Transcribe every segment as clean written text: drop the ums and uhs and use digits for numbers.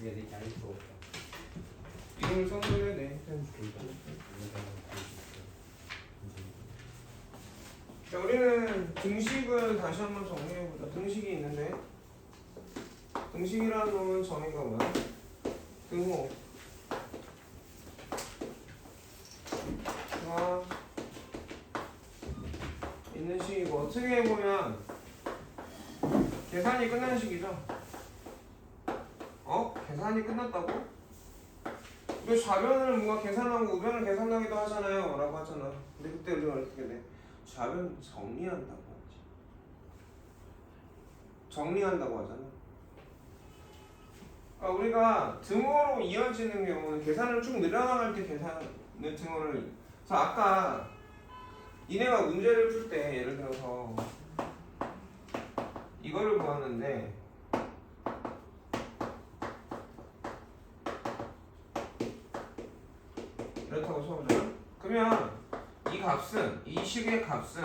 얘들이 잘 있어. 이름을 써줘야 돼. 자, 우리는 등식을 다시 한번 정리해보자. 등식이 있는데 등식이라는 놈은 정의가 뭐야? 등호 가 있는 식이고 어떻게 보면 계산이 끝난 식이죠. 계산이 끝났다고? 우리 좌변을 뭔가 계산하고 우변을 계산하기도 하잖아요 라고 하잖아. 근데 그때 우리가 어떻게 돼? 좌변 정리한다고 하지. 정리한다고 하잖아. 그러니까 우리가 등호로 이어지는 경우는 계산을 쭉 늘어나갈 때 계산을 등호를 그래서 아까 니네가 문제를 풀 때 예를 들어서 이거를 구하는데 이렇다고 쳐보자. 그러면 이 값은 이 식의 값은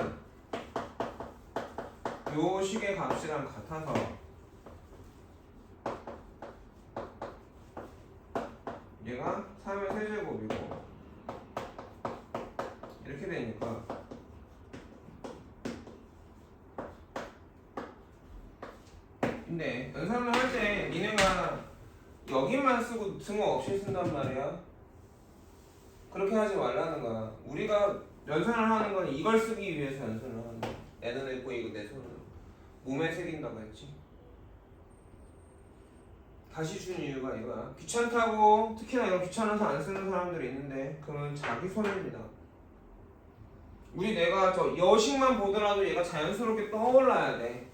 요 식의 값이랑 같아서 얘가 3의 세제곱이고 이렇게 되니까 근데 연산을 할 때 니네가 여기만 쓰고 등호 없이 쓴단 말이야. 그렇게 하지 말라는 거야. 우리가 연산을 하는 건 이걸 쓰기 위해서 연산을 하는 거야. 내 눈에 있고 이거 내 손으로 몸에 새긴다고 했지. 다시 준 이유가 이거야. 귀찮다고 특히나 이런 귀찮아서 안 쓰는 사람들이 있는데 그건 자기 손해입니다. 우리 내가 저 여식만 보더라도 얘가 자연스럽게 떠올라야 돼.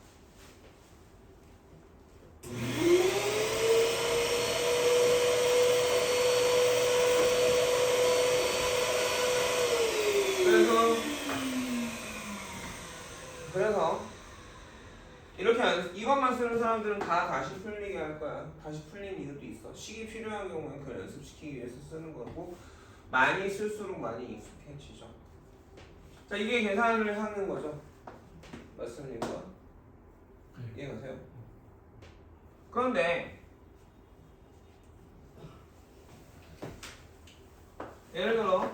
그래서 이렇게 이것만 쓰는 사람들은 다 다시 풀리게 할 거야. 다시 풀린 이유도 있어. 식이 필요한 경우엔 그걸 연습시키기 위해서 쓰는 거고 많이 쓸수록 많이 익숙해지죠. 자, 이게 계산을 하는 거죠. 맞습니까? 이해가세요? 그런데 예를 들어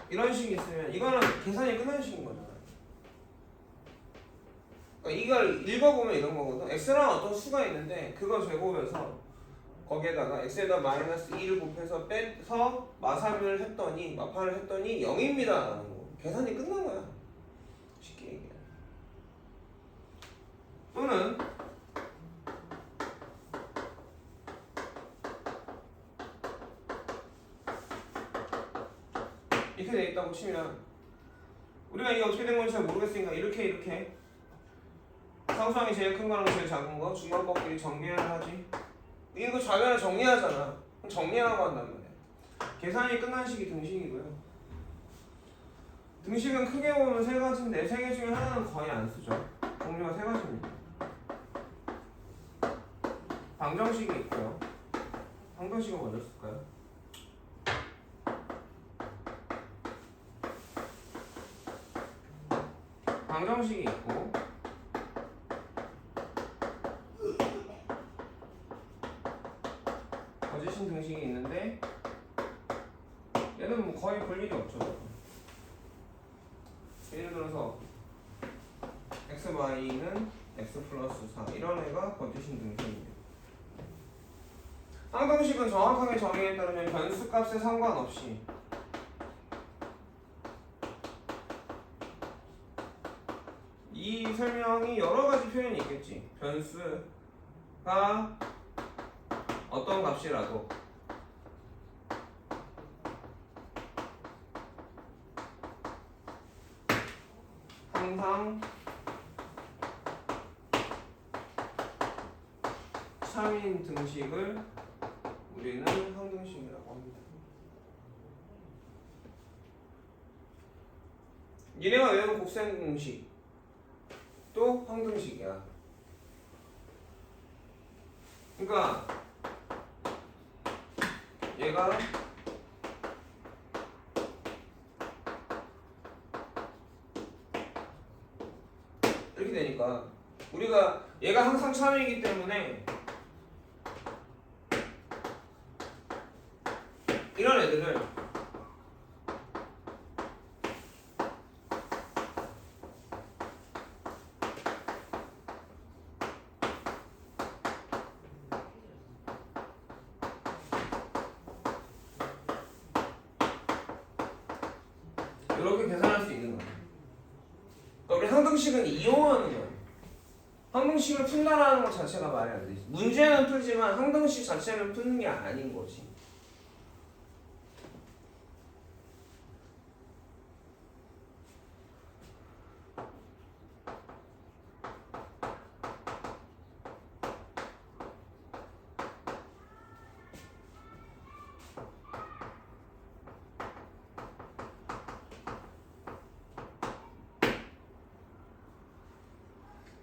이런 식이 있으면 이거는 계산이 끝난 식인 거잖아. 그러니까 이걸 읽어보면 이런 거거든. x라는 어떤 수가 있는데 그거 제곱해서 거기에다가 x에다 마이너스 2를 곱해서 빼서 마삼을 했더니 마파를 했더니 0입니다 라는 거. 계산이 끝난 거야. 쉽게 얘기해. 또는 이렇게 돼 있다고 치면 우리가 이게 어떻게 된 건지 잘 모르겠으니까 이렇게 상수항이 제일 큰 거랑 제일 작은 거 중간 꺾기 정리를 하지. 이거 좌변을 정리하잖아. 그럼 정리라고 한단 말이야. 계산이 끝난 식이 등식이고요. 등식은 크게 보면 세 가지인데 세 개 중에 하나는 거의 안 쓰죠. 종류가 세 가지입니다. 방정식이 있고요. 방정식은 먼저 쓸까요? 방정식이 있고 거짓인 등식이 있는데 얘는 뭐 거의 볼 일이 없죠. 예를 들어서 x, y는 x 플러스 4 이런 애가 거짓인 등식입니다. 항등식은 정확하게 정의에 따르면 변수값에 상관없이 이 설명이 여러 가지 표현이 있겠지. 변수가 어떤 값이라도 항상 3인 등식을 우리는 항등식이라고 합니다. 니네가 외운 곱셈 공식 또 항등식이야. 그러니까 얘가 이렇게 되니까 우리가 얘가 항상 참이기 때문에 이런 애들을 이렇게 계산할 수 있는 거야. 그러니까 우리 항등식은 이용하는 거야. 항등식을 푼다라는 것 자체가 말이 안 되지. 문제는 풀지만 항등식 자체는 푸는 게 아닌 거지.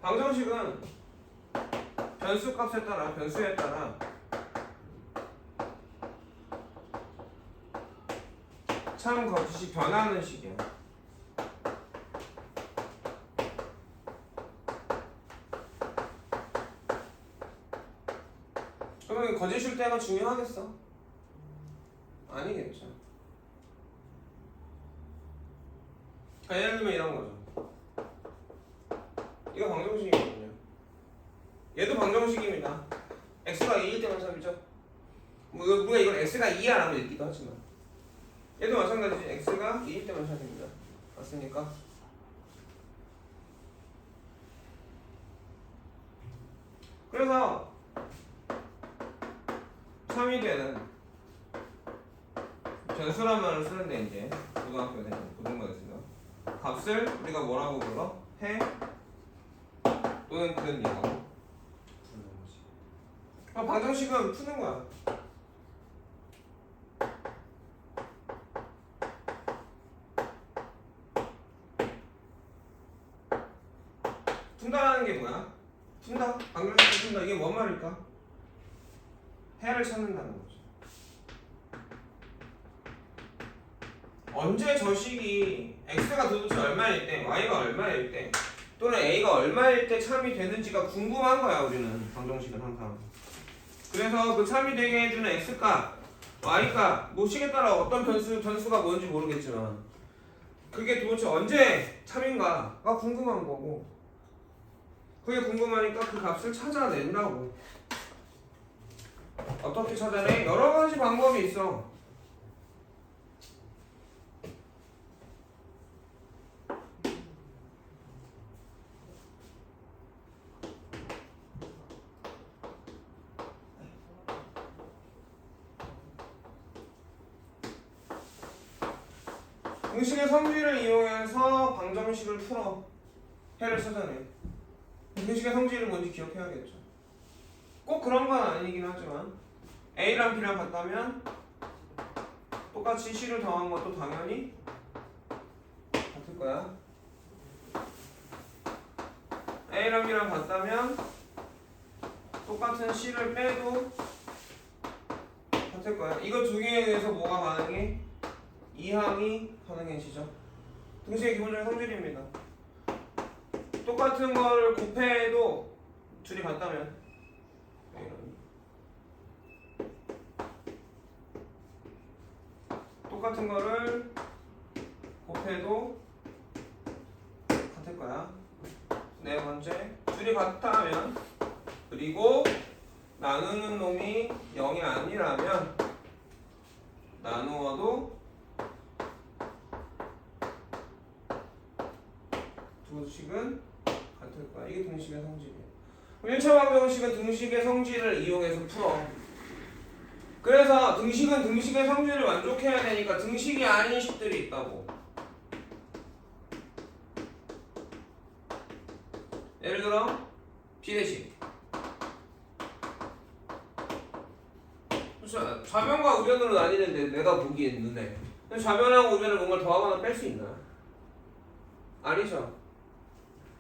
방정식은 변수값에 따라 변수에 따라 참 거짓이 변하는 식이야. 그러면 거짓일 때가 중요하겠어? 아니겠죠. 그러니까 예를 들면 이런 거죠. 이거 방정식이거든요. 얘도 방정식입니다. x가 2일 때만 참이죠. 우리가 이걸 x가 2야 라고 읽기도 하지만 얘도 마찬가지지. x가 2일 때만 참입니다. 맞습니까? 그래서 참이 되는 변수란 말을 쓰는데 이제 고등학교 때는 고등부였으면 값을 우리가 뭐라고 불러? 해 또는 근이라고 부르는 거지. 방정식은 푸는 거야. 푼다라는 게 뭐야? 푼다? 방정식 푼다. 이게 뭔 말일까? 해를 찾는다는 거죠. 언제 저 식이 x가 도대체 얼마일 때, y가 얼마일 때, 또는 a가 얼마일 때 참이 되는지가 궁금한 거야. 우리는 방정식은 항상. 그래서 그 참이 되게 해주는 x값, y값, 뭐 식에 따라 어떤 변수가 뭔지 모르겠지만 그게 도대체 언제 참인가가 궁금한 거고, 그게 궁금하니까 그 값을 찾아낸다고. 어떻게 찾아내? 여러 가지 방법이 있어. 등식의 성질을 이용해서 방정식을 풀어 해를 찾아내. 등식의 성질을 뭔지 기억해야겠죠. 꼭 그런 건 아니긴 하지만 A랑 B랑 같다면 똑같이 C를 더한 것도 당연히 같을 거야. A랑 B랑 같다면 똑같은 C를 빼도 같을 거야. 이거 두 개에 대해서 뭐가 가능해? 이항이 가능해지죠. 등식의 기본적인 성질입니다. 똑같은 걸 곱해도 둘이 같다면 똑같은 거를 곱해도 같을 거야. 네 번째, 둘이 같다면, 그리고 나누는 놈이 0이 아니라면 나누어도 두 식은 같을 거야. 이게 등식의 성질이야. 1차 방정식은 등식의 성질을 이용해서 풀어. 그래서 등식은 등식의 성질을 만족해야 되니까 등식이 아닌 식들이 있다고. 예를 들어 비례식. 좌변과 우변으로 나뉘는데 내가 보기엔 눈에 좌변하고 우변을 뭔가 더하거나 뺄 수 있나? 아니죠.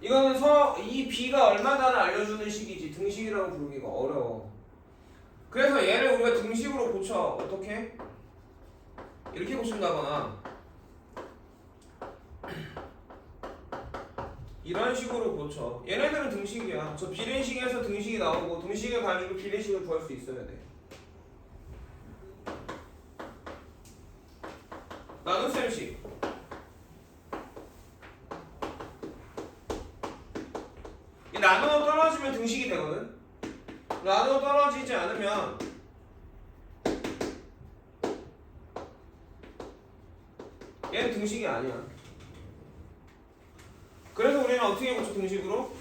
이거는 이 b가 얼마다를 알려주는 식이지 등식이라고 부르기가 어려워. 그래서 얘를 우리가 등식으로 고쳐. 어떻게? 이렇게 고친다거나 이런 식으로 고쳐. 얘네들은 등식이야. 저 비례식에서 등식이 나오고 등식을 가지고 비례식을 구할 수 있어야 돼. 나눗셈식. 이 나누어 떨어지면 등식이 되거든. 나누어 떨어지지 않으면 얘는 등식이 아니야. 그래서 우리는 어떻게 고쳐 등식으로?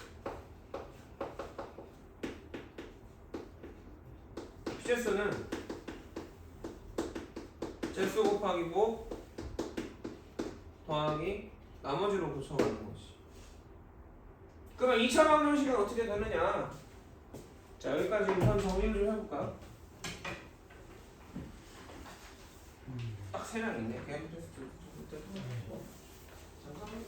피제스는 제수 곱하기 곱 더하기 나머지로 고쳐가는 거지. 그러면 2차 방정식은 어떻게 되느냐? 자, 여기까지 우선 정리를 좀 해볼까? 딱 3장 있네. 개념 테스트. 잠깐만.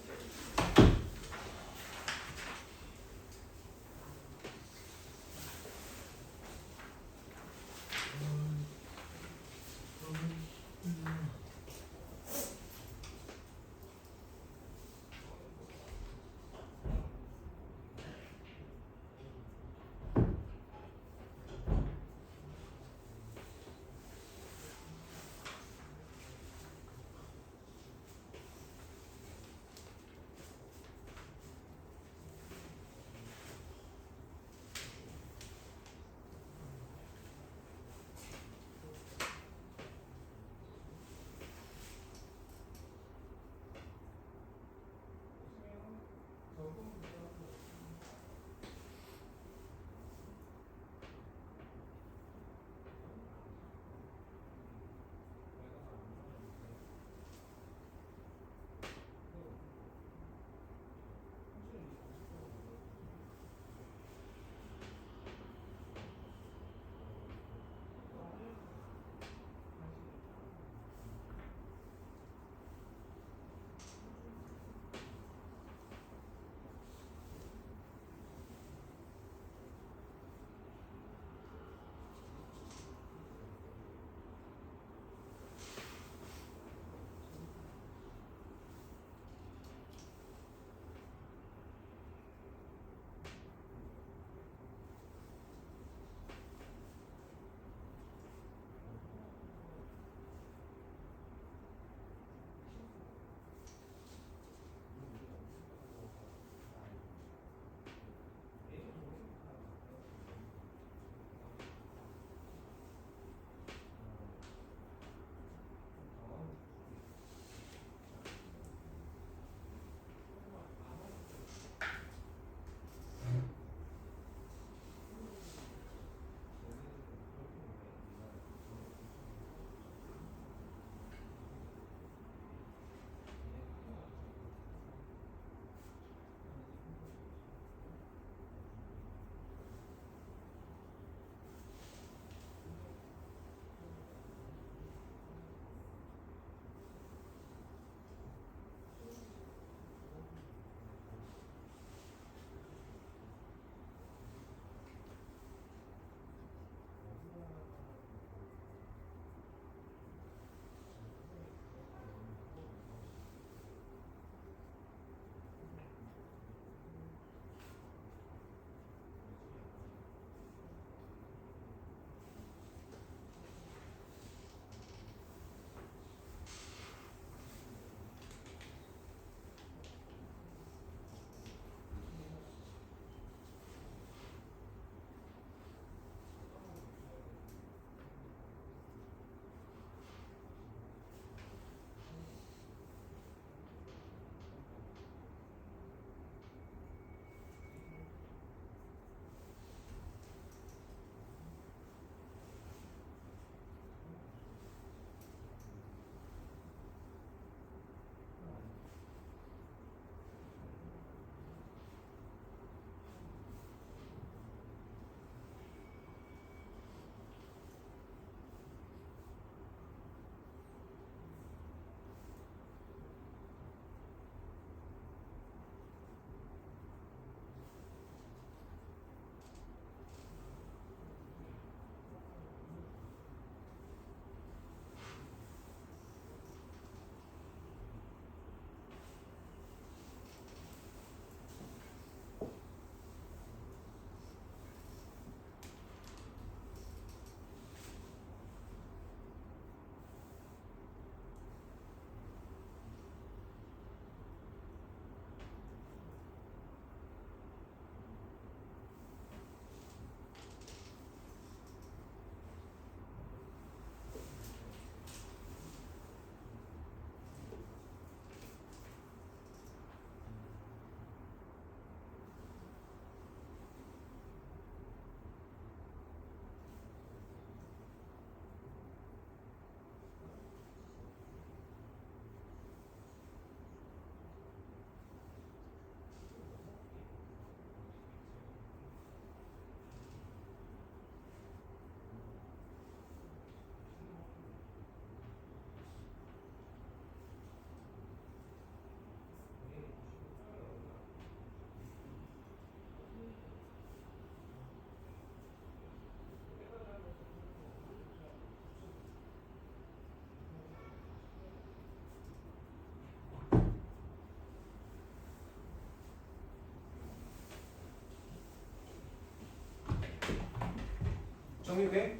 정리돼?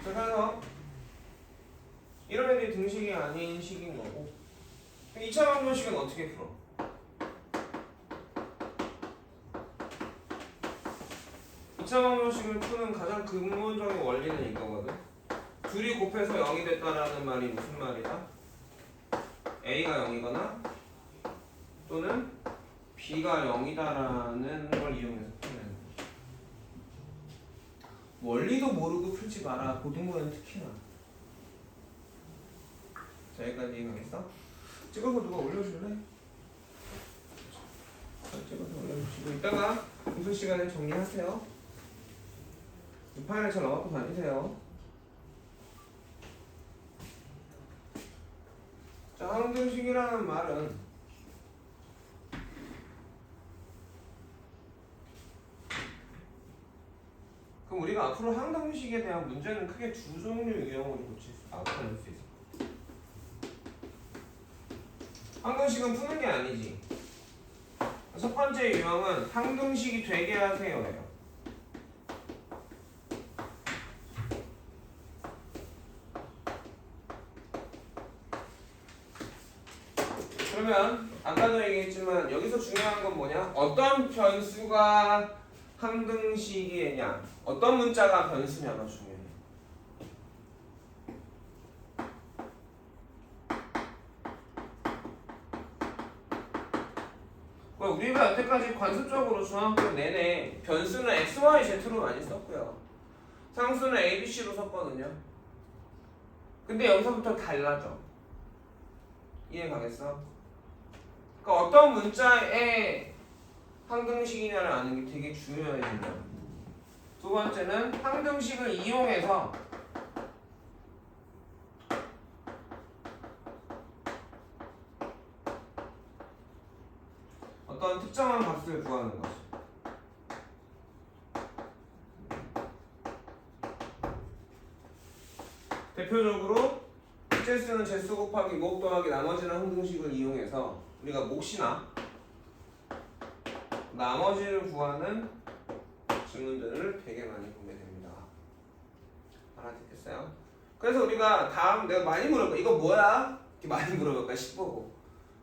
자, 그래서 이런 애들이 등식이 아닌 식인 거고 2차 방정식은 어떻게 풀어? 이 차 방정식을 푸는 가장 근본적인 원리는 이거거든. 둘이 곱해서 0이 됐다라는 말이 무슨 말이야? A가 0이거나 또는 B가 0이다라는 걸 이용해서 풀면 돼. 원리도 모르고 풀지 마라. 고등부는 특히나. 자, 여기까지 이해가겠어? 찍어서 누가 올려줄래? 자, 찍어서 올려주시고 이따가 무슨 시간에 정리하세요. 이 파일을 잘 넣어갖고 다니세요. 자, 항등식이라는 말은 그럼 우리가 앞으로 항등식에 대한 문제는 크게 두 종류 유형으로 나눌 수 있어. 항등식은 푸는 게 아니지. 첫 번째 유형은 항등식이 되게 하세요예요. 그러면 아까도 얘기했지만 여기서 중요한 건 뭐냐? 어떤 변수가 항등식이냐? 어떤 문자가 변수냐가 중요해. 우리가 여태까지 관습적으로 중학교 내내 변수는 x, y, z로 많이 썼고요. 상수는 a, b, c로 썼거든요. 근데 여기서부터 달라져. 이해 가겠어? 그러니까 어떤 문자의 항등식이냐를 아는 게 되게 중요해진다. 두 번째는 항등식을 이용해서 어떤 특정한 값을 구하는 것이. 대표적으로 제수는 제수 곱하기 목 더하기 나머지는 항등식을 이용해서 우리가 몫이나 나머지를 구하는 질문들을 되게 많이 보게 됩니다. 알아듣겠어요? 그래서 우리가 다음 내가 많이 물어볼까? 이거 뭐야? 이렇게 많이 물어볼까 싶고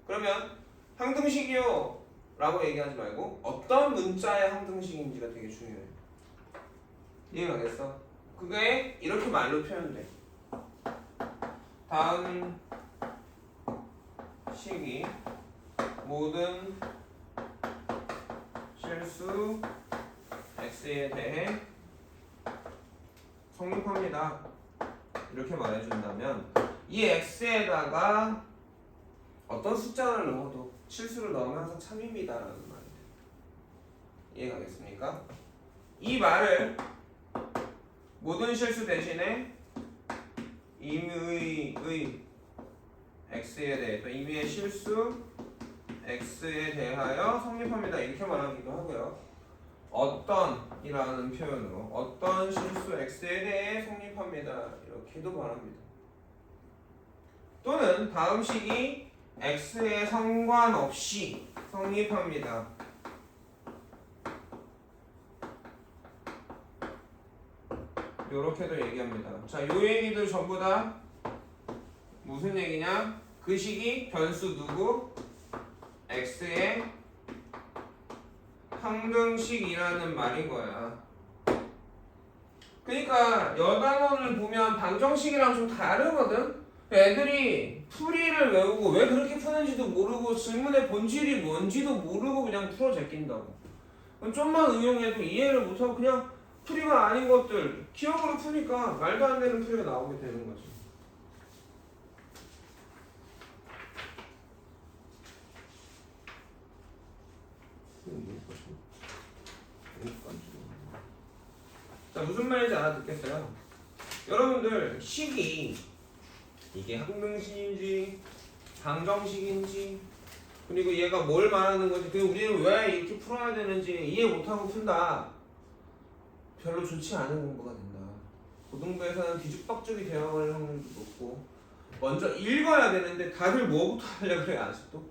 그러면 항등식이요 라고 얘기하지 말고 어떤 문자의 항등식인지가 되게 중요해. 이해가겠어? 그게 이렇게 말로 표현돼. 다음 식이 모든 실수 x에 대해 성립합니다. 이렇게 말해준다면 이 x에다가 어떤 숫자를 넣어도 실수를 넣으면 항상 참입니다 라는 말이에요. 이해가겠습니까? 이 말을 모든 실수 대신에 임의의 x에 대해 또 임의의 실수 x에 대하여 성립합니다 이렇게 말하기도 하고요. 어떤 이라는 표현으로 어떤 실수 x에 대해 성립합니다 이렇게도 말합니다. 또는 다음 식이 x에 상관없이 성립합니다. 요렇게도 얘기합니다. 자, 요 얘기들 전부 다 무슨 얘기냐? 그 식이 변수 누구? x의 항등식이라는 말인 거야. 그러니까 여단원을 보면 방정식이랑 좀 다르거든? 애들이 풀이를 외우고 왜 그렇게 푸는지도 모르고 질문의 본질이 뭔지도 모르고 그냥 풀어 제낀다고. 좀만 응용해도 이해를 못하고 그냥 풀이가 아닌 것들 기억으로 푸니까 말도 안 되는 풀이가 나오게 되는 거지. 자, 무슨 말인지 알아듣겠어요? 여러분들 식이 이게 항등식인지 방정식인지 그리고 얘가 뭘 말하는 건지 그리고 우리는 왜 이렇게 풀어야 되는지 이해 못하고 푼다. 별로 좋지 않은 공부가 된다. 고등부에서는 뒤죽박죽이 되어버릴 확률도 높고 먼저 읽어야 되는데 다들 뭐부터 하려고 그래 아직도?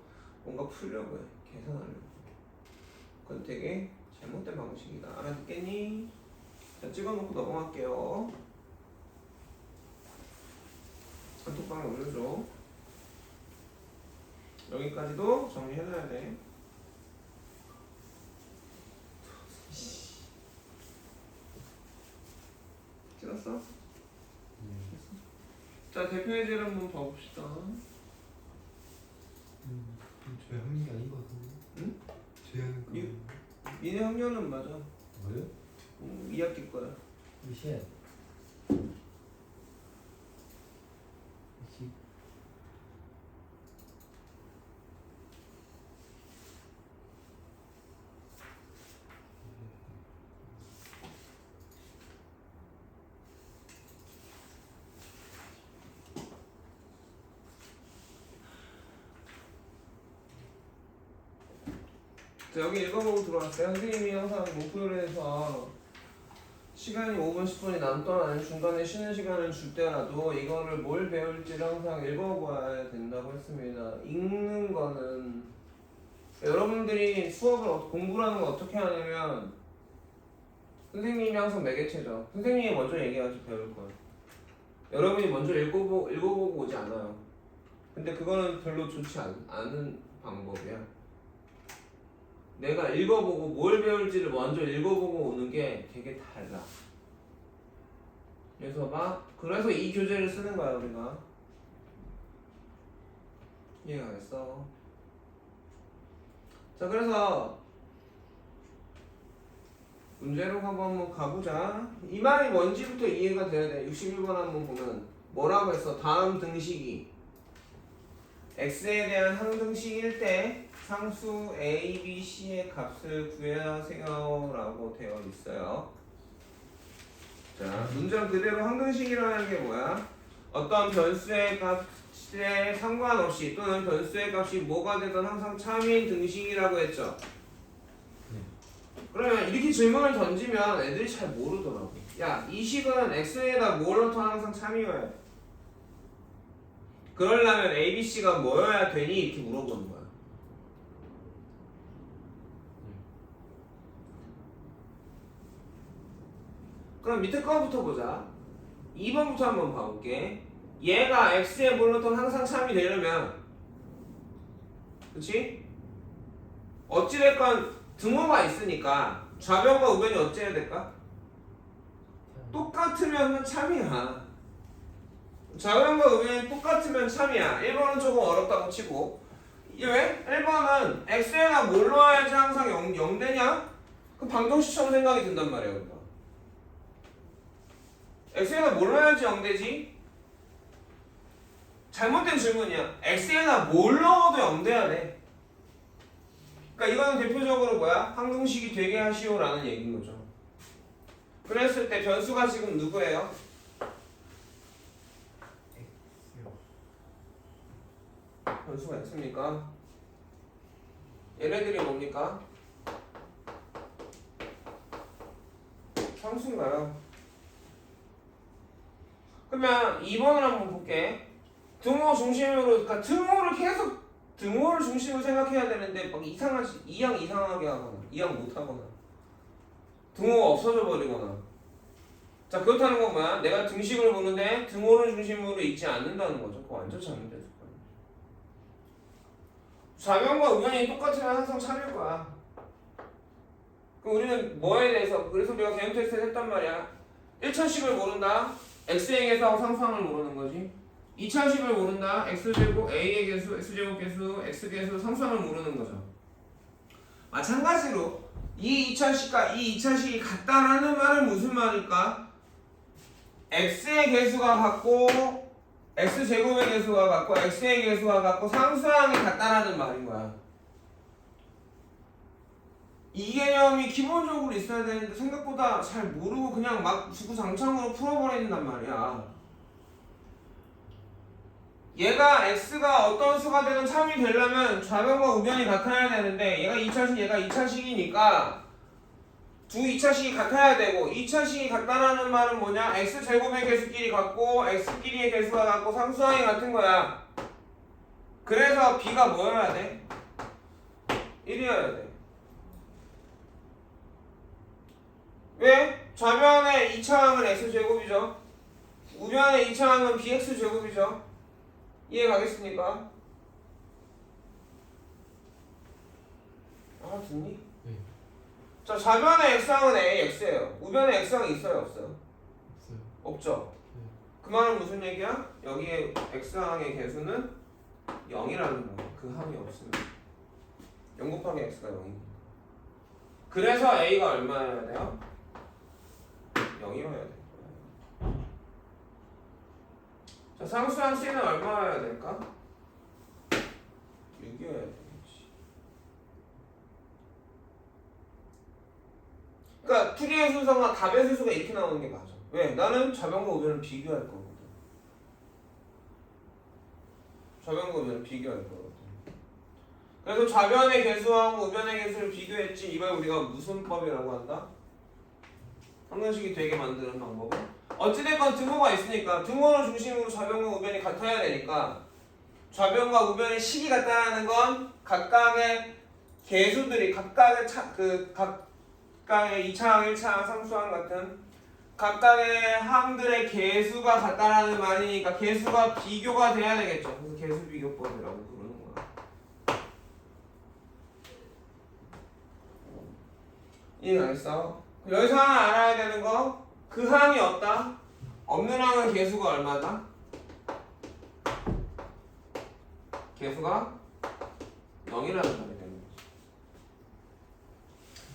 뭔가 풀려고 해. 계산하려고. 그건 되게 잘못된 방식이다. 알아듣겠니? 자, 찍어놓고 넘어갈게요. 단톡방에 올려줘. 여기까지도 정리해놔야 돼. 찍었어? 자, 대표 예제를 한번 봐봅시다. 제 학년이 아닌 것 같은데. 응? 제 학년 거. 니네 학년은 맞아. 뭐요? 2학기 거야. 미셸. 자, 여기 읽어보고 들어왔어요. 선생님이 항상 목표를 해서 시간이 5분, 10분이 남거나 아니면 중간에 쉬는 시간을 줄 때라도 이거를 뭘 배울지를 항상 읽어봐야 된다고 했습니다. 읽는 거는 여러분들이 수업을 공부를 하는 거 어떻게 하냐면 선생님이 항상 매개체죠. 선생님이 먼저 얘기하죠. 배울 건. 여러분이 먼저 읽어보고 오지 않아요. 근데 그거는 별로 좋지 않은 방법이야. 내가 읽어보고 뭘 배울지를 먼저 읽어보고 오는 게 되게 달라. 그래서 이 교재를 쓰는 거야 우리가. 이해가 됐어. 자, 그래서 문제로 한번 가보자. 이 말이 뭔지부터 이해가 돼야 돼. 61번 한번 보면 뭐라고 했어? 다음 등식이 x에 대한 항등식일 때 상수 a, b, c의 값을 구해하세요 라고 되어 있어요. 자, 문장 그대로 항등식이라는 게 뭐야? 어떤 변수의 값에 상관없이 또는 변수의 값이 뭐가 되든 항상 참인 등식이라고 했죠. 그러면 이렇게 질문을 던지면 애들이 잘 모르더라고. 야, 이 식은 x에다 뭘 넣어도 항상 참이어야 돼. 그러려면 a, b, c가 뭐여야 되니? 이렇게 물어보는 거야. 그럼 밑에 거부터 보자. 2번부터 한번 봐볼게. 얘가 x에 뭘 넣든 항상 참이 되려면, 그치? 어찌됐건 등호가 있으니까 좌변과 우변이 어찌해야 될까? 똑같으면 참이야. 좌변과 우변이 똑같으면 참이야. 1번은 조금 어렵다고 치고. 왜? 1번은 x에다 뭘 넣어야지 항상 0 되냐? 그 방정식처럼 생각이 든단 말이야. 그러니까. x에다 뭘 넣어야지 0 되지? 잘못된 질문이야. x에다 뭘 넣어도 0 돼야 돼. 그러니까 이거는 대표적으로 뭐야? 항등식이 되게 하시오라는 얘기인 거죠. 그랬을 때 변수가 지금 누구예요? 변수가 x입니까? 얘네들이 뭡니까? 상수인가요? 그러면 2번을 한번 볼게. 등호 중심으로, 그러니까 등호를 계속 등호를 중심으로 생각해야 되는데 막 이상하지, 이항 이상하게 하거나 이항 못하거나 등호가 없어져 버리거나. 자, 그렇다는 건 뭐야? 내가 등식을 보는데 등호를 중심으로 읽지 않는다는 거죠. 그거 완전 잘못된 습관이야. 좌변과 우변이 똑같으면 항상 참일 거야. 그럼 우리는 뭐에 대해서, 그래서 우리가 개형 테스트를 했단 말이야. 1차식을 모른다. x의 개수하고 상수항을 모르는 거지. 2차식을 모른다. x제곱, a의 개수, x제곱 개수, x개수, 상수항을 모르는 거죠. 마찬가지로 이 2차식과 이 2차식이 같다라는 말은 무슨 말일까? x의 개수가 같고 x제곱의 개수가 같고 x의 개수가 같고 상수항이 같다라는 말인 거야. 이 개념이 기본적으로 있어야 되는데 생각보다 잘 모르고 그냥 막 주구장창으로 풀어버린단 말이야. 얘가 x가 어떤 수가 되든 참이 되려면 좌변과 우변이 같아야 되는데 얘가 2차식, 얘가 2차식이니까 두 2차식이 같아야 되고 2차식이 같다라는 말은 뭐냐? x제곱의 개수끼리 같고 x끼리의 개수가 같고 상수항이 같은 거야. 그래서 b가 뭐여야 돼? 1이어야 돼. 왜? 좌변의 2차항은 x제곱이죠. 우변의 2차항은 bx제곱이죠. 이해 가겠습니까? 알아듣니? 네. 자, 좌변의 x항은 ax예요. 우변의 x항이 있어요, 없어요? 없어요. 없죠. 네. 그 말은 무슨 얘기야? 여기에 x항의 개수는 0이라는 거야. 그 항이 없으면 0 곱하기 x가 0이니까. 그래서 a가 얼마여야 돼요? 0이어야 돼. 자, 상수항 c는 얼마여야 될까? 6이어야 되겠지. 그러니까 풀이의 순서가 답의 순서가 이렇게 나오는 게 맞아. 왜? 나는 좌변과 우변을 비교할 거거든. 좌변과 우변을 비교할 거거든. 그래서 좌변의 개수하고 우변의 개수를 비교했지. 이걸 우리가 무슨 법이라고 한다? 항등식이 되게 만드는 방법은? 어찌됐건 등호가 있으니까 등호를 중심으로 좌변과 우변이 같아야 되니까 좌변과 우변의 식이 같다는 건 각각의 개수들이 각각의 각각의 2차항, 1차항, 상수항 같은 각각의 항들의 개수가 같다라는 말이니까 개수가 비교가 돼야 되겠죠. 그래서 개수 비교법이라고 부르는 거야. 이해가겠어? 여기서 하나 알아야 되는 거, 그 항이 없다? 없는 항은 개수가 얼마다? 개수가 0이라는 말이 되는 거지.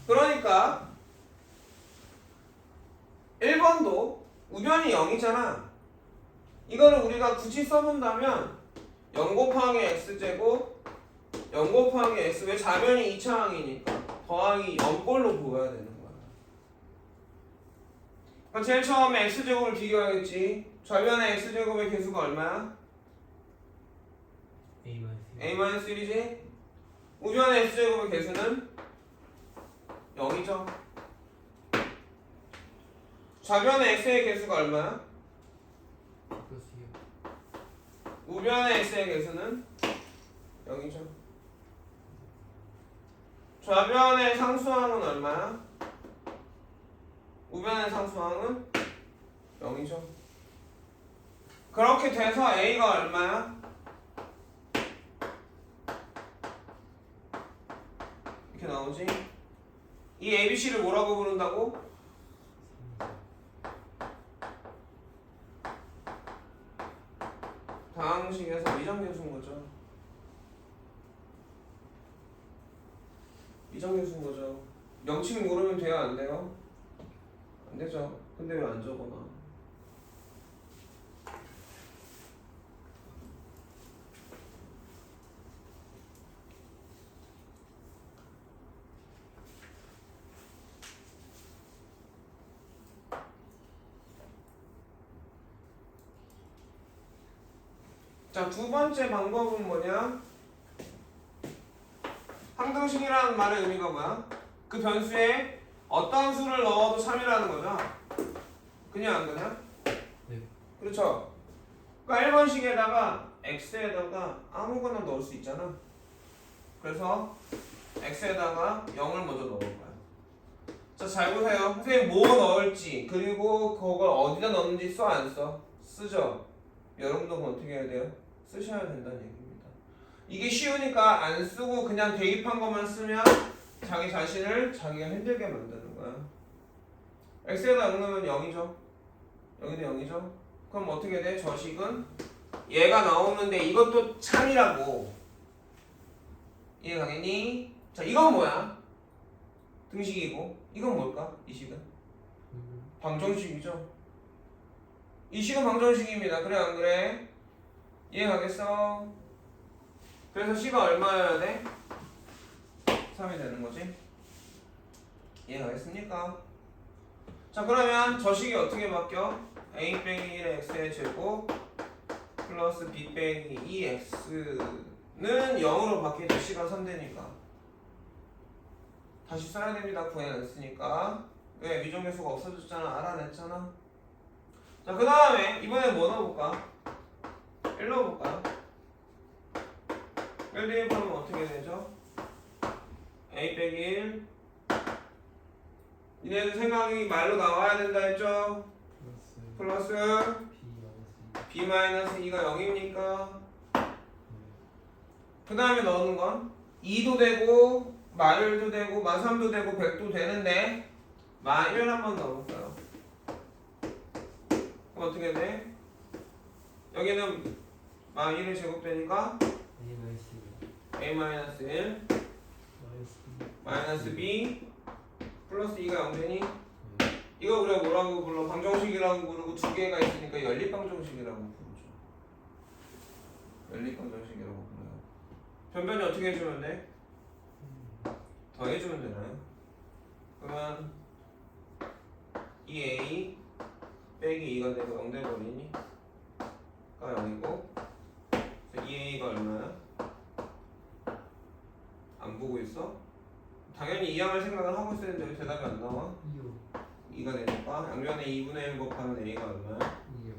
그러니까 1번도 우변이 0이잖아. 이거를 우리가 굳이 써본다면 0 곱하기 x제곱 0 곱하기 x, 왜 좌변이 2차항이니까 더하기 0꼴로 보여야 되는 거야. 그럼 제일 처음에 x제곱을 비교하겠지. 좌변의 x제곱의 개수가 얼마야? a-1이지. 우변의 x제곱의 개수는 0이죠. 좌변의 x의 개수가 얼마야? 우변의 x의 개수는 0이죠. 좌변의 상수항은 얼마야? 우변의 상수항은 0이죠. 그렇게 돼서 a가 얼마야? 이렇게 나오지? 이 ABC를 뭐라고 부른다고? 다항식에서 미정계수인 거죠. 미정계수인 거죠. 명칭 모르면 돼요, 안 돼요? 안 되죠. 근데 왜 안 적어놔? 자, 두 번째 방법은 뭐냐? 항등식이라는 말의 의미가 뭐야? 그 변수에 어떤 수를 넣어도 3이라는 거죠? 그냥 안 그냥? 네. 그렇죠? 그러니까 1번식에다가 x에다가 아무거나 넣을 수 있잖아. 그래서 x에다가 0을 먼저 넣을 거야. 자, 잘 보세요. 선생님 뭐 넣을지, 그리고 그걸 어디다 넣는지 써 안 써? 쓰죠? 여러분도 그럼 어떻게 해야 돼요? 쓰셔야 된다는 얘기입니다. 이게 쉬우니까 안 쓰고 그냥 대입한 것만 쓰면 자기 자신을 자기가 힘들게 만드는 거야. x에다 0 넣으면 0이죠. 0이 돼 0이죠. 그럼 어떻게 돼? 저식은 얘가 나오는데 이것도 참이라고. 이해 가겠니? 자, 이건 뭐야? 등식이고 이건 뭘까? 이 식은? 방정식이죠. 이 식은 방정식입니다. 그래 안 그래? 이해 가겠어? 그래서 C가 얼마여야 돼? 3이 되는 거지? 이해 가겠습니까? 자, 그러면 저식이 어떻게 바뀌어? a 빼기 1의 x의 제곱 플러스 b 빼기 2x는 0으로 바뀌죠. C가 3되니까 다시 써야 됩니다. 구해냈으니까. 왜? 미정계수가 없어졌잖아. 알아냈잖아. 자, 그 다음에 이번엔 뭐 넣어볼까? 1 넣어볼까요? 1 대입하면 어떻게 되죠? a 빼기 1 니네들 생각이 말로 나와야 된다 했죠? 플러스 플러스 B 마이너스 B-2가 0입니까? 그 다음에 넣는 건 2도 되고 마1도 되고 마3도 되고 100도 되는데 마1 한번 넣어볼까요? 그럼 어떻게 돼? 여기는 마1이 제곱되니까 A 마이너스 A-1 마이너스 B 플러스 2가 0 되니? 이거 우리가 뭐라고 불러? 방정식이라고 부르고 두 개가 있으니까 연립방정식이라고 부르죠. 연립방정식이라고 불러요. 변변이 어떻게 해주면 돼? 더해주면 되나요? 그러면 2a 빼기 2가 되고 0 돼버리니? 가 0이고 2a가 얼마야? 안 보고 있어? 당연히 2항을 생각을 하고 있었는데 왜 대답이 안 나와? 2가 되니까 양면에 2분의 1 곱하면 a가 얼마야? 2요.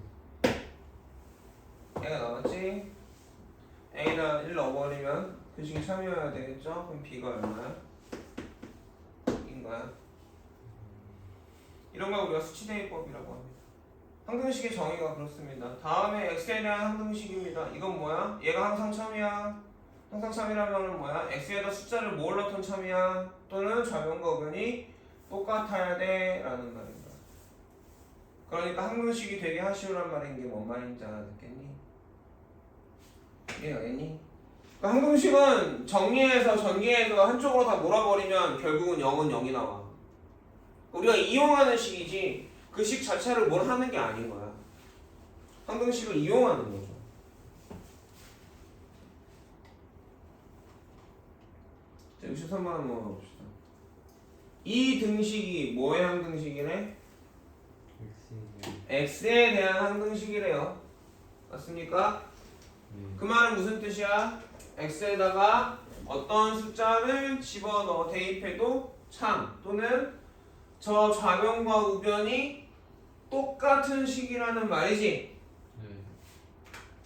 a가 나왔지? a랑 1 넣어버리면 그 식이 참여해야 되겠죠? 그럼 b가 얼마야? 2인가요? 이런 걸 우리가 수치대입법이라고 합니다. 항등식의 정의가 그렇습니다. 다음에 x에 대한 항등식입니다. 이건 뭐야? 얘가 항상 참이야. 항상 참이라면 뭐야? x에다 숫자를 뭘 넣던 참이야? 또는 좌변과 우변이 똑같아야 돼 라는 말입니다. 그러니까 항등식이 되게 하시오란 말인 게 뭔 말인지 알아듣겠니? 이해가겠니? 그러니까 항등식은 정리해서 전개해서 한쪽으로 다 몰아버리면 결국은 0은 0이 나와. 우리가 이용하는 식이지 그 식 자체를 뭘 하는 게 아닌 거야. 항등식을 이용하는 거죠. 자, 63번 한번 먹어봅시다. 이 등식이 뭐의 항등식이래? x에 대한 항등식이래요. 맞습니까? 그 말은 무슨 뜻이야? x에다가 어떤 숫자를 집어넣어 대입해도 참 또는 저 좌변과 우변이 똑같은 식이라는 말이지.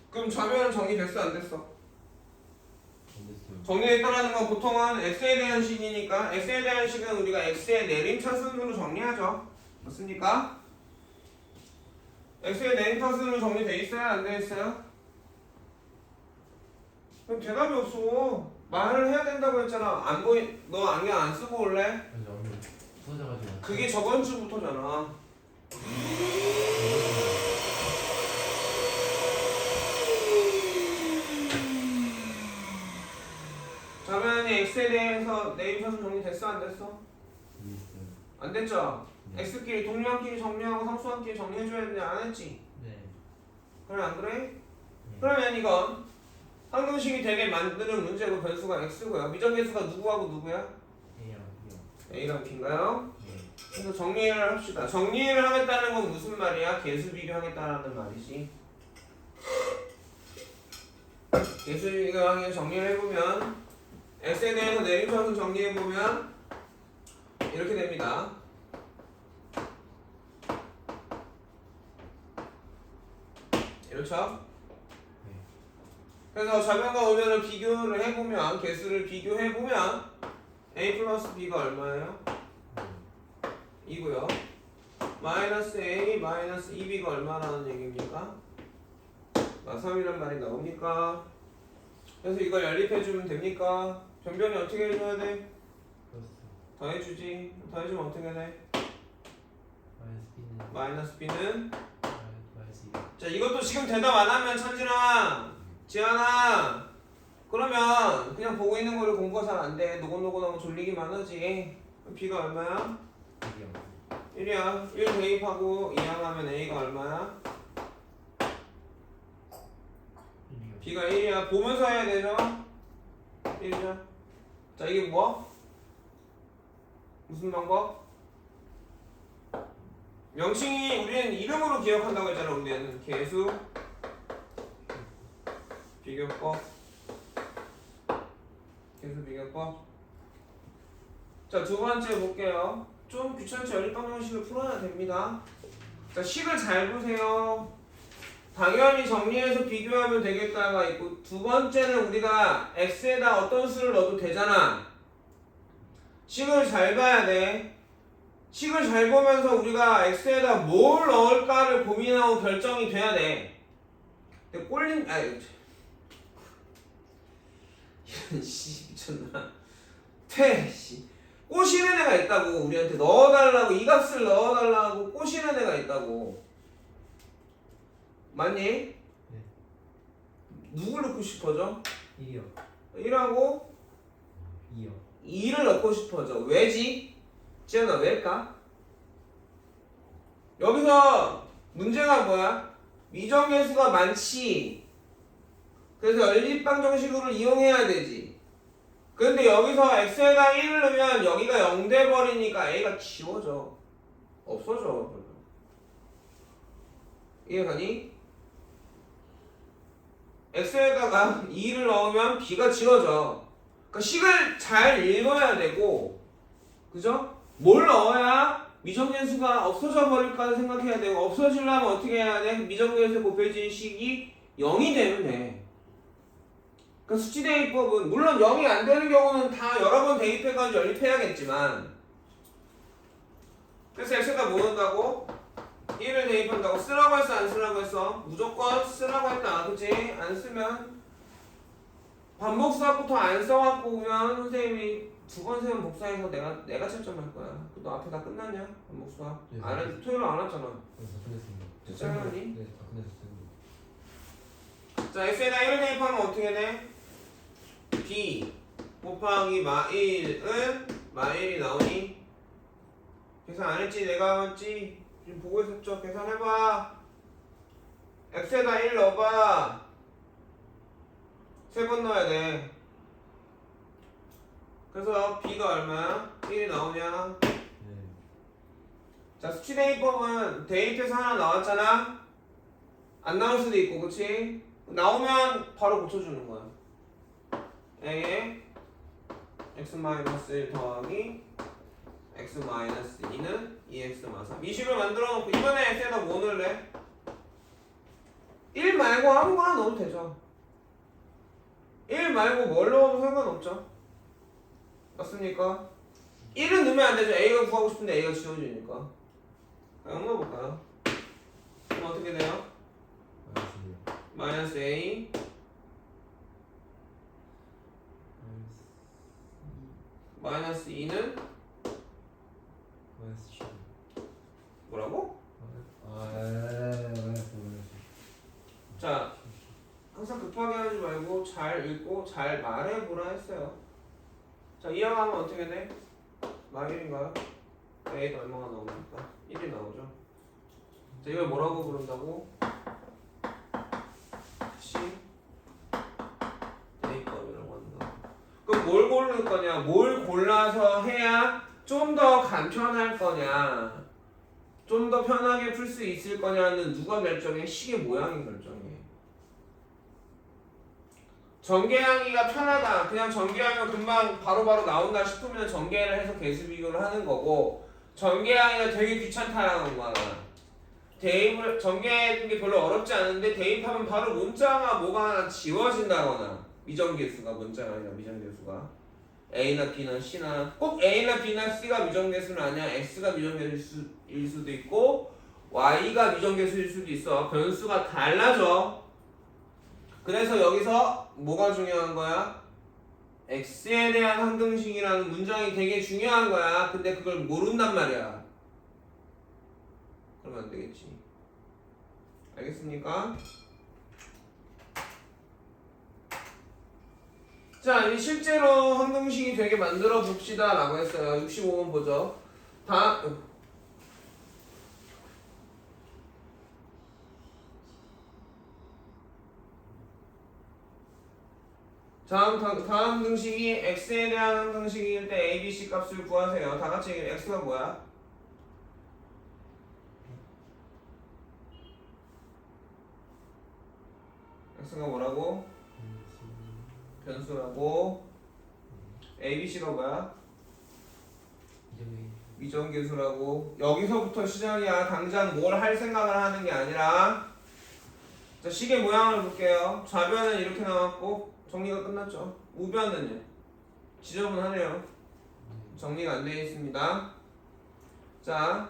그럼 좌변은 정리됐어 안 됐어? 정리했다라는 건 보통은 x에 대한 식이니까 x에 대한 식은 우리가 x의 내림차순으로 정리하죠. 맞습니까? x의 내림차순으로 정리돼 있어요? 안 돼 있어요? 그럼 대답이 없어. 말을 해야 된다고 했잖아. 안 보이. 너 안경 안 쓰고 올래? 그게 저번 주부터잖아. 좌변이 x에 대해서 내림차순 정리됐어 안 됐어? 안 됐죠? x끼리 동량끼리 정리하고 상수항끼리 정리해줘야 되는데 안 했지? 그래 안 그래? 그러면 이건 항등식이 되게 만드는 문제고 변수가 x고요. 미정계수가 누구하고 누구야? a랑 b인가요? 그래서 정리를 합시다. 정리를 하겠다는 건 무슨 말이야? 계수 비교하겠다는 말이지. 계수 비교하기 정리를 해보면 x에 대해서 내림차순 정리해보면 이렇게 됩니다. 이렇죠? 그래서 좌변과 우변을 비교를 해보면 개수를 비교해보면 a 플러스 b가 얼마예요? 2고요. 마이너스 a 마이너스 2b가 얼마라는 얘기입니까? 3이란 말이 나옵니까? 그래서 이걸 연립해주면 됩니까? 변변이 어떻게 해줘야 돼? 더해주지. 더해주면 어떻게 돼? 마이너스 b는? 자 이것도 지금 대답 안 하면 천진아 지안아 그러면 그냥 보고 있는 거를 공부가 잘 안 돼. 노곤노곤하고 졸리기만 하지. b가 얼마야? 1이야. 1 대입하고 2항하면 a가 얼마야? b가 1이야. 보면서 해야 되죠? 1이죠. 자 이게 뭐? 무슨 방법? 명칭이 우리는 이름으로 기억한다고 했잖아. 우리는 계수 비교법 계수 비교법. 자 두 번째 볼게요. 좀 귀찮지 연립방정식을 풀어야 됩니다. 자 식을 잘 보세요. 당연히 정리해서 비교하면 되겠다가 있고 두 번째는 우리가 x에다 어떤 수를 넣어도 되잖아. 식을 잘 봐야 돼. 식을 잘 보면서 우리가 x에다 뭘 넣을까를 고민하고 결정이 돼야 돼. 근데 꼴린 이런 씨 미쳤나? 씨 꼬시는 애가 있다고. 우리한테 넣어달라고, 이 값을 넣어달라고 꼬시는 애가 있다고. 맞니? 네. 누굴 넣고 싶어져? 1이요. 1하고 2요. 2를 넣고 싶어져. 왜지? 지연아 왜일까? 여기서 문제가 뭐야? 미정계수가 많지. 그래서 연립방 정식으로 이용해야 되지. 근데 여기서 x에다 1을 넣으면 여기가 0 돼버리니까 a가 지워져. 없어져. 이해가니? x에다가 2를 넣으면 b가 지워져. 그러니까 식을 잘 읽어야 되고, 그죠? 뭘 넣어야 미정계수가 없어져 버릴까 생각해야 되고, 없어지려면 어떻게 해야 돼? 미정계수 곱해진 식이 0이 되면 돼. 그러니까 수치 대입법은 물론 0이 안 되는 경우는 다 여러 번 대입해가지고 연립해야겠지만, 그래서 x에다 뭐 넣는다고? 1을 대입한다고. 쓰라고 했어 안 쓰라고 했어? 무조건 쓰라고 했다. 그치? 안 쓰면 반복수학부터 안 써갖고 오면 선생님이 두 번 세번 복사해서 내가 채점할 거야. 너 앞에 다 끝났냐? 반복수학? 네, 안 해, 토요일 안 왔잖아. 그래서 끝냈습니다. 됐잖니? 네, 다 끝냈어요. 자, x에다 1을 대입하면 어떻게 돼? b 곱하기 마1은 마1이 나오니? 계산 안 했지? 내가 했지? 지금 보고 있었죠? 계산해봐. x에다 1 넣어봐. 3번 넣어야 돼. 그래서 b가 얼마야? 1이 나오냐? 네. 자, 수치 대입법은 대입해서 하나 나왔잖아? 안 나올 수도 있고, 그치? 나오면 바로 고쳐주는 거야. a에 x-1 더하기 x-2는 2x-3. 이 식을 만들어 놓고 이번에 x에다 뭐 넣을래? 1 말고 아무거나 넣어도 되죠. 1 말고 뭘 넣어도 상관없죠. 맞습니까? 1은 넣으면 안 되죠. a가 구하고 싶은데 a가 지워지니까. 한번 넣어볼까요? 그럼 어떻게 돼요? 마이너스 a 마이너스 2는 마이너스 7. 뭐라고? 마이너스. 자, 항상 급하게 하지 말고 잘 읽고 잘 말해보라 했어요. 자, 이항하면 어떻게 돼? 마1인가요? a가 얼마가 나옵니까? 1이 나오죠. 자, 이걸 뭐라고 부른다고? C 대입법이라고 한다. 그럼 뭘 고를 거냐? 뭘 골라서 해야 좀 더 간편할 거냐? 좀 더 편하게 풀 수 있을 거냐는 누가 결정해? 식의 모양이 결정해. 전개하기가 편하다. 그냥 전개하면 금방 바로바로 나온다 싶으면 전개를 해서 개수 비교를 하는 거고, 전개하기가 되게 귀찮다라는 거야. 대입을 전개하는 게 별로 어렵지 않은데 대입하면 바로 문자가 뭐가 하나 지워진다거나, 미정계수가 문자가 아니라 미정계수가 A나 B나 C나, 꼭 A나 B나 C가 미정계수는 아니야. X가 미정계수일 수도 있고 Y가 미정계수일 수도 있어. 변수가 달라져. 그래서 여기서 뭐가 중요한 거야? X에 대한 항등식이라는 문장이 되게 중요한 거야. 근데 그걸 모른단 말이야. 그러면 안 되겠지. 알겠습니까? 자, 이 실제로 항등식이 되게 만들어 봅시다 라고 했어요. 65번 보죠. 다음 등식이 x에 대한 항등식일 때 a, b, c 값을 구하세요. 다 같이 x가 뭐야? x가 뭐라고? 변수라고. a, b, c가 뭐야? 미정계수라고. 여기서부터 시작이야. 당장 뭘 할 생각을 하는 게 아니라. 자, 식의 모양을 볼게요. 좌변은 이렇게 나왔고 정리가 끝났죠. 우변은요? 지저분하네요. 정리가 안 되어 있습니다. 자,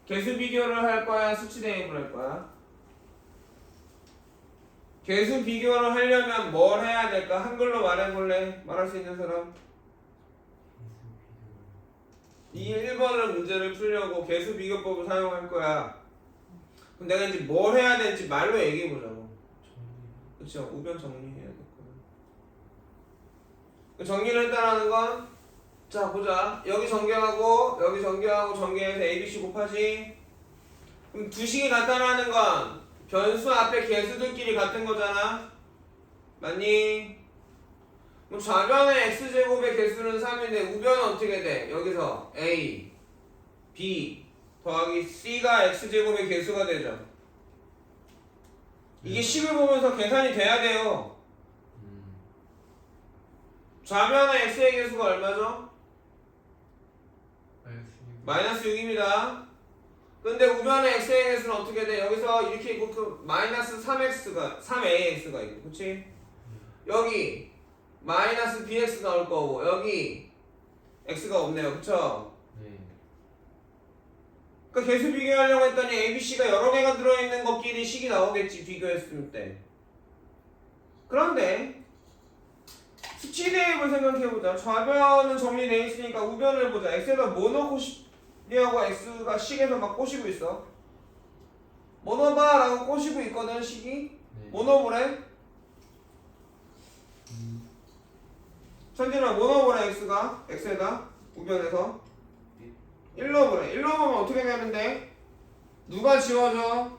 개수 비교를 할 거야, 수치 대입을 할 거야? 개수 비교를 하려면 뭘 해야 될까? 한글로 말해볼래? 말할 수 있는 사람? 이 1번을 문제를 풀려고 개수 비교법을 사용할 거야. 그럼 내가 이제 뭘 해야 될지 말로 얘기해 보자고. 그쵸? 우변 정리해야 될 거야. 정리를 했다라는 건, 자 보자. 여기 전개하고 여기 전개하고 전개해서 ABC 곱하지. 그럼 두 식이 같다라는 건 변수 앞에 개수들끼리 같은 거잖아. 맞니? 그럼 좌변의 x제곱의 개수는 3인데 우변은 어떻게 돼? 여기서 a, b 더하기 c가 x제곱의 개수가 되죠. 이게 식을 보면서 계산이 돼야 돼요. 좌변의 x의 개수가 얼마죠? 마이너스 6입니다. 근데 우변의 x의 개수는 어떻게 돼? 여기서 이렇게 있고 그 마이너스 3ax가 있고, 그치? 여기 마이너스 bx 나올 거고 여기 x가 없네요, 그쵸? 네. 그러니까 개수 비교하려고 했더니 abc가 여러 개가 들어있는 것끼리 식이 나오겠지, 비교했을 때. 그런데 수치 대입을 생각해보자. 좌변은 정리되어 있으니까 우변을 보자. x에다 뭐 넣고 싶냐고 x가 식에서 막 꼬시고 있어. 뭐 넣어봐 라고 꼬시고 있거든, 식이. 네. 뭐 넣어보래? 천진아 뭐 넣어보래, x가? x에다 우변에서 1 넣어보래. 1 넣어보면 어떻게 되는데? 누가 지워져?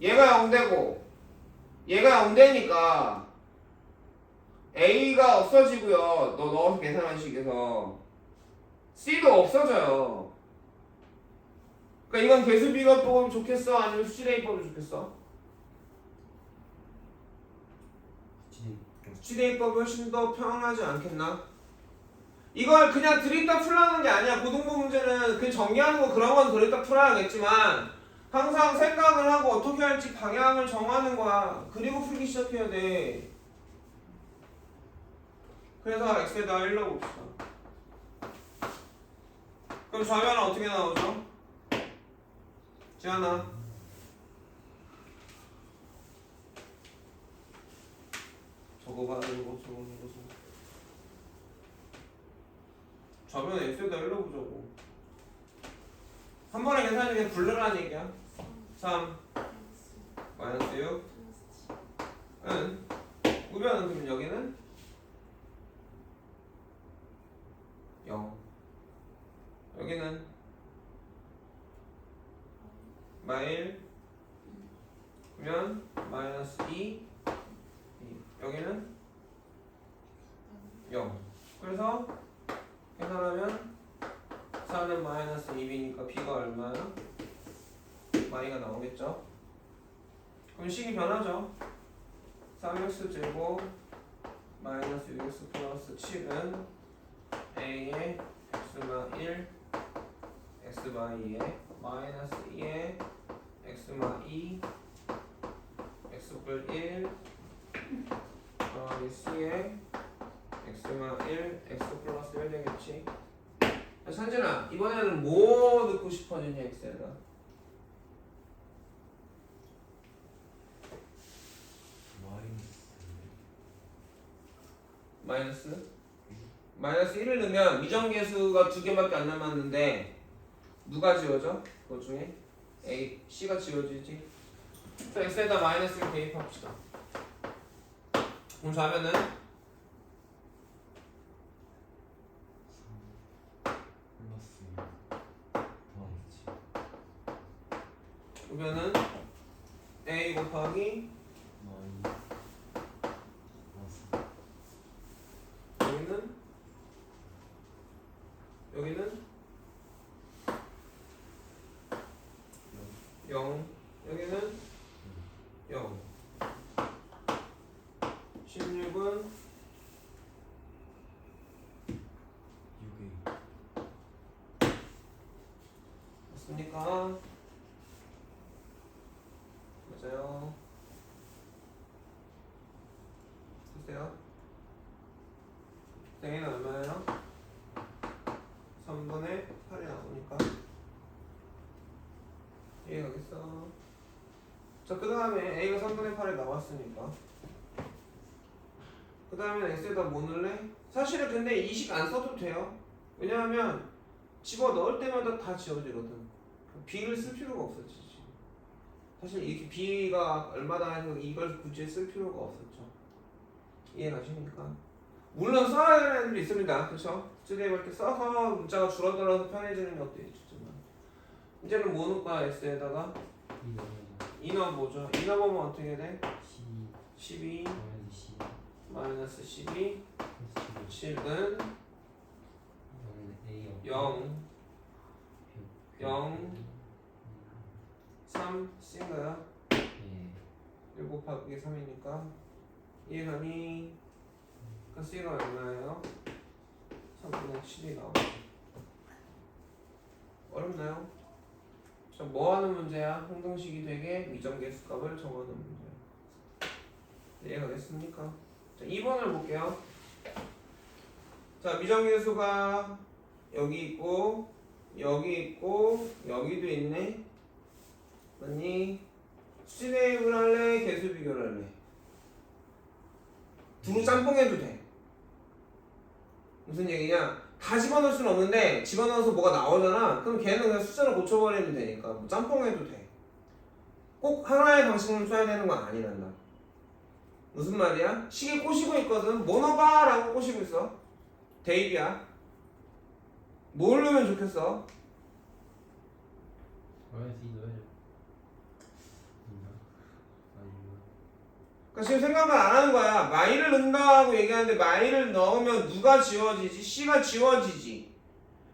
얘가 0되고 얘가 0되니까 A가 없어지고요. 너 넣어서 계산한 식에서 C도 없어져요. 그러니까 이건 개수 비교법이 좋겠어? 아니면 수치 대입법이 좋겠어? 수치 대입법이 훨씬 더 편하지 않겠나? 이걸 그냥 들이다 풀라는 게 아니야. 고등부 문제는 그 정리하는 거 그런 건 들이다 풀어야겠지만 항상 생각을 하고 어떻게 할지 방향을 정하는 거야. 그리고 풀기 시작해야 돼. 그래서 x에다 1 넣어봅시다. 그럼 좌변은 어떻게 나오죠? 지안아 저거가 아니고 저거는 거죠. 좌변에 x에다 1 넣어보자고. 한 번에 계산이 그냥 굴르라는 얘기야. 3 마이너스 6 은 우변은 그럼 여기는 0 여기는 마일 그러면 마이너스 2 여기는 0 그래서 계산하면 4는 마이너스 2b니까 b가 얼마야? y가 나오겠죠? 그럼 식이 변하죠? 3x제곱 마이너스 6x 플러스 7은 a의 x마 1 x마 2에 마이너스 2에 x마 2 x뿔 1 더하기 c에 x마 1 x 플러스 1 되겠지? 산진아 이번에는 뭐 넣고 싶어지니 x에다? 마이너스 1을 넣으면 미정계수가 2개밖에 안 남았는데 누가 지워져? 그것 중에 A, C가 지워지지. 그래서 x에다 마이너스를 대입합시다. 그럼 좌변은 우변은 A 곱하기 여기는 0 여기는 0 16은 6이 맞습니까? 맞아요. 보세요. 땡이는 얼마예요? 3분의 8이 나오니까 자, 그 다음에 A가 3분의 8에 나왔으니까 그 다음에 X에다 뭐 넣을래? 사실은 근데 이 식 안 써도 돼요. 왜냐하면 집어넣을 때마다 다 지워지거든. B를 쓸 필요가 없었지. 사실 이렇게 B가 얼마다 해서 이걸 굳이 쓸 필요가 없었죠. 이해가십니까? 물론 써야 되는 애들도 있습니다. 그쵸? 쓰레기할 때 써서 문자가 줄어들어서 편해지는 것도 있지만 이제는 뭐 넣을 거야? S에다가 2 넣어보죠. 2 넣어보면 어떻게 돼? 12 마이너스 12 7은 0 0 3 C인가요? 1 곱하기 3이니까 이해가니? 그 C가 얼마예요? 3분의 7이 나오죠. 어렵나요? 자, 뭐 하는 문제야? 항등식이 되게 미정계수값을 정하는 문제야. 이해가겠습니까? 자, 2번을 볼게요. 자, 미정계수가 여기 있고 여기 있고 여기도 있네. 맞니? 수치 대입을 할래? 계수 비교를 할래? 둘은 짬뽕해도 돼. 무슨 얘기냐? 다 집어넣을 수는 없는데 집어넣어서 뭐가 나오잖아. 그럼 걔는 그냥 숫자를 고쳐버리면 되니까 뭐 짬뽕해도 돼. 꼭 하나의 방식만 써야 되는 건 아니란다. 무슨 말이야? 식이 꼬시고 있거든. 뭐 넣어봐 라고 꼬시고 있어. 대입이야. 뭘 넣으면 좋겠어? 그러니까 지금 생각을 안 하는 거야. 마이를 넣는다고 얘기하는데 마이를 넣으면 누가 지워지지? C가 지워지지.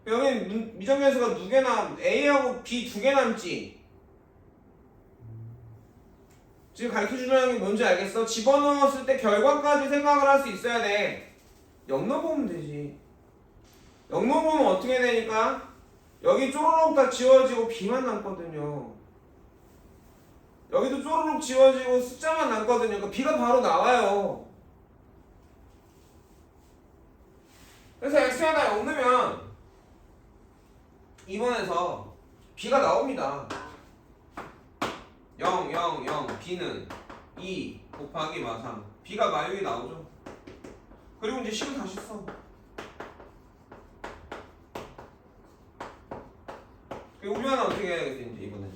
여기 미정계수가 두 개 A하고 B 두 개 남지. 지금 가르쳐주려는 게 뭔지 알겠어? 집어넣었을 때 결과까지 생각을 할 수 있어야 돼. 0 넣어보면 되지. 0 넣어보면 어떻게 되니까? 여기 쪼로록 다 지워지고 B만 남거든요. 여기도 쪼르륵 지워지고 숫자만 남거든요. 그러니까 B가 바로 나와요. 그래서 X에다 0 넣으면 2번에서 B가 나옵니다. 0, 0, 0. B는 2 곱하기 마상. B가 마육이 나오죠. 그리고 이제 식을 다시 써. 우리만 어떻게 해야겠어 이제 이번엔.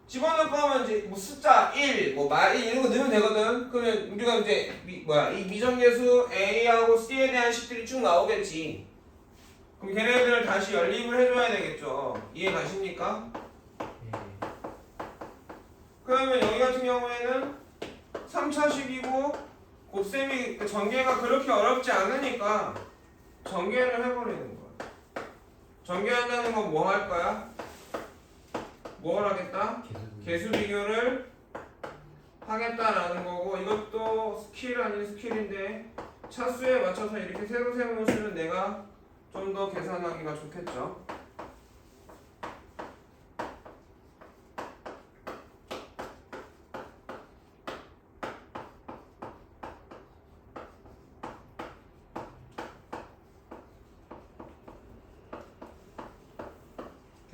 집어넣을 거면 이제 뭐 숫자 1, 뭐 말 1 이런 거 넣으면 되거든. 그러면 우리가 이제 이 미정계수 A하고 C에 대한 식들이 쭉 나오겠지. 그럼 걔네들을 다시 연립을 해줘야 되겠죠. 이해 가십니까? 그러면 여기 같은 경우에는 3차식이고 곱셈이 전개가 그렇게 어렵지 않으니까 전개를 해버리는 거야. 전개한다는 건 뭐 할 거야? 뭘 하겠다? 계수 비교를 하겠다라는 거고, 이것도 스킬 아닌 스킬인데 차수에 맞춰서 이렇게 새로 세우시면 내가 좀 더 계산하기가 좋겠죠.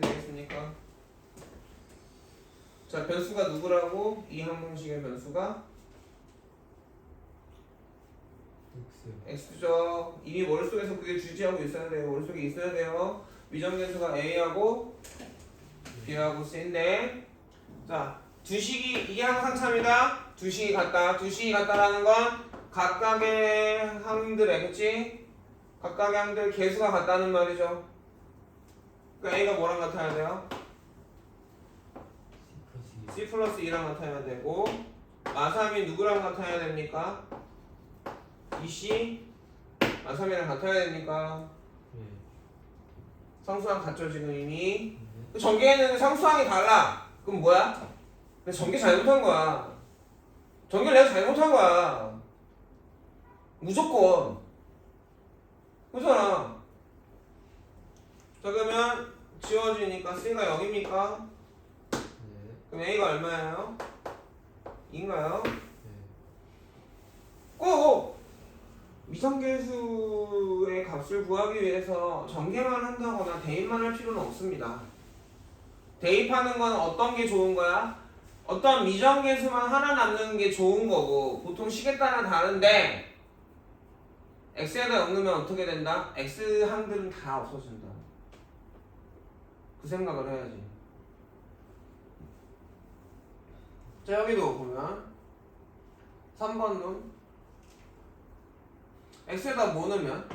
되겠습니까? 자, 변수가 누구라고? 이 항공식의 변수가 X죠. 이미 머릿속에서 그게 주지하고 있어야 돼요. 머릿속에 있어야 돼요. 미정계수가 A하고 B하고 C인데, 자, 두 식이, 이게 항상 참이다. 두 식이 같다. 두 식이 같다라는 건 각각의 항들에, 그치? 각각의 항들 계수가 같다는 말이죠. 그러니까 A가 뭐랑 같아야 돼요? C 플러스 2랑 같아야 되고, 마3이 누구랑 같아야 됩니까? 2C 마3이랑 같아야 됩니까? 상수항 같죠 지금 이미? 전개했는데 상수항이 달라. 그럼 뭐야? 내가 전개 잘못한 거야. 전개를 내가 잘못한 거야. 무조건. 그렇잖아. 자, 그러면 지워지니까 C가 0입니까? 그럼 A가 얼마예요? 2인가요? 꼭 미정계수의 값을 구하기 위해서 전개만 한다거나 대입만 할 필요는 없습니다. 대입하는 건 어떤 게 좋은 거야? 어떤 미정계수만 하나 남는 게 좋은 거고 보통 식에 따라 다른데 x에다 0 넣으면 어떻게 된다? x 항들은 다 없어진다. 그 생각을 해야지. 자 여기도 보면 3번 놈 x에다 뭐 넣으면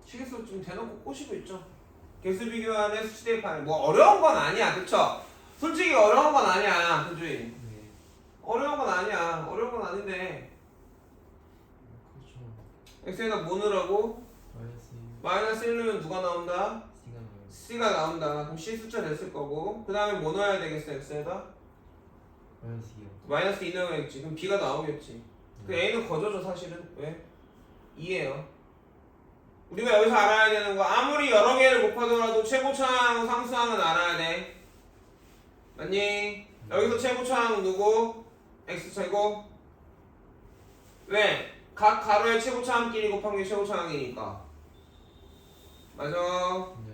식에서 좀 대놓고 꼬시고 있죠. 개수 비교하는 수치 대입하네. 뭐 어려운 건 아니야, 그쵸? 솔직히 어려운 건 아니야, 그지? 네. 어려운 건 아니야. 어려운 건 아닌데 그렇죠. x에다 뭐 넣으라고? 마이너스 1 넣으면 누가 나온다? C가 나와요. c가 나온다. 그럼 c 숫자 됐을 거고 그 다음에 뭐 넣어야 되겠어, x에다? 마이너스 2요. 마이너스 2 넣어야겠지. 그럼 b가 나오겠지. 그 a는 거저죠, 사실은. 왜? 2예요. 우리가 여기서 알아야 되는 거 아무리 여러 개를 곱하더라도 최고차항, 상수항은 알아야 돼. 맞니? 여기서 최고차항 누구? x제곱. 왜? 각 가로의 최고차항끼리 곱한 게 최고차항이니까. 맞아. 네.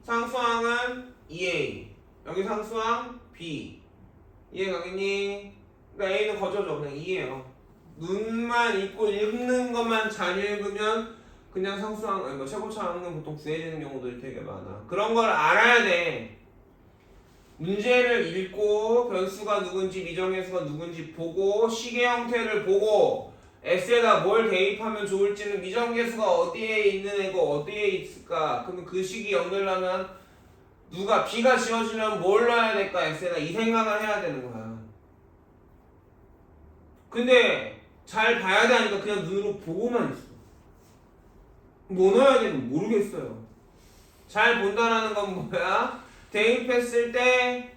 상수항은 2a. 여기 상수항 b. 이해 가겠니? 그러니까 a는 거저죠. 그냥 2예요. 눈만 읽고 읽는 것만 잘 읽으면 그냥 상수항, 아니 뭐 최고차항은 보통 구해지는 경우들이 되게 많아. 그런 걸 알아야 돼. 문제를 읽고 변수가 누군지 미정계수가 누군지 보고 식의 형태를 보고 x에다 뭘 대입하면 좋을지는 미정계수가 어디에 있는 애고 어디에 있을까. 그러면 그 식이 연결하면 누가 b가 지워지면 뭘 넣어야 될까 x에다 이 생각을 해야 되는 거야. 근데 잘 봐야 돼 하니까 그냥 눈으로 보고만 있어. 뭐 넣어야 되는지 모르겠어요. 잘 본다라는 건 뭐야? 대입했을 때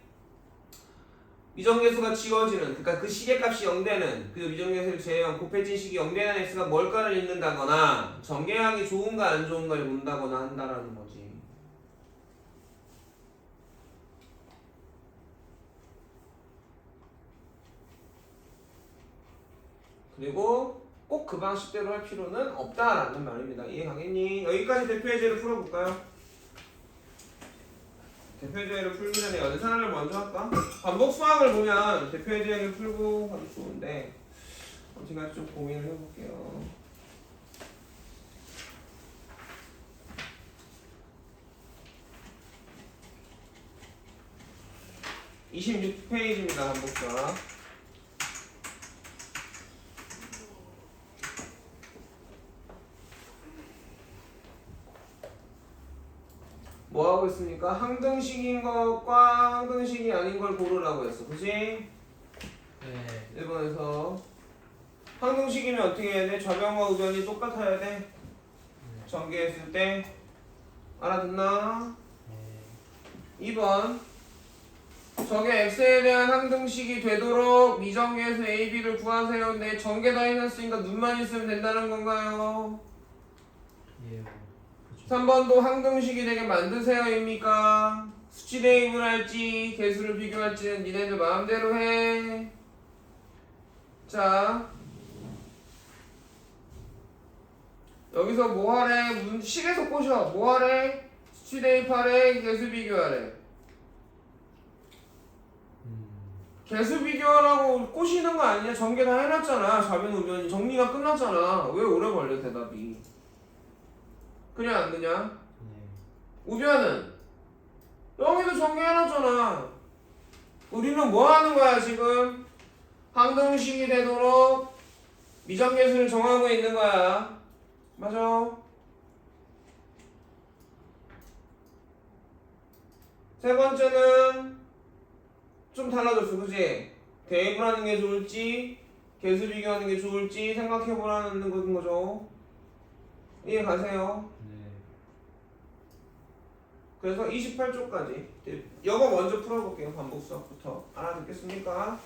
미정계수가 지워지는, 그러니까 그 시계값이 0되는, 그 미정계수를 제외한 곱해진 식이 0되는 x가 뭘까를 읽는다거나 전개하기 좋은가 안 좋은가를 본다거나 한다라는 거지. 그리고 꼭 그 방식대로 할 필요는 없다라는 말입니다. 이해 가겠니? 여기까지 대표예제를 풀어볼까요? 대표예제를 풀기 전에 연산을 먼저 할까? 반복 수학을 보면 대표예제를 풀고 가도 좋은데 제가 좀 고민을 해볼게요. (26페이지입니다) 반복 수학. 뭐 하고 있습니까? 항등식인 것과 항등식이 아닌 걸 고르라고 했어. 그치? 네. 1번에서 항등식이면 어떻게 해야 돼? 좌변과 우변이 똑같아야 돼? 전개했을 때 알아듣나? 네. 2번 저게 x에 대한 항등식이 되도록 미정계에서 a, b를 구하세요. 근데 전개 다 해놨으니까 눈만 있으면 된다는 건가요? 예. 3번도 항등식이 되게 만드세요입니까? 수치 대입을 할지 개수를 비교할지는 니네들 마음대로 해. 자 여기서 뭐 하래? 식에서 꼬셔. 뭐 하래? 수치 대입하래? 개수 비교하래? 개수 비교하라고 꼬시는 거 아니냐? 전개 다 해놨잖아. 좌변 우변이 정리가 끝났잖아. 왜 오래 걸려 대답이? 그냥 안 그냐? 네. 우변은 여기도 전개해놨잖아. 우리는 뭐 하는 거야 지금? 항등식이 되도록 미정계수를 정하고 있는 거야. 맞아. 세 번째는 좀 달라졌어, 그지? 대입을 하는 게 좋을지 개수 비교하는 게 좋을지 생각해보라는 거죠. 이해 가세요? 네. 그래서 28쪽까지 이거 먼저 풀어볼게요. 반복 수학부터 알아듣겠습니까?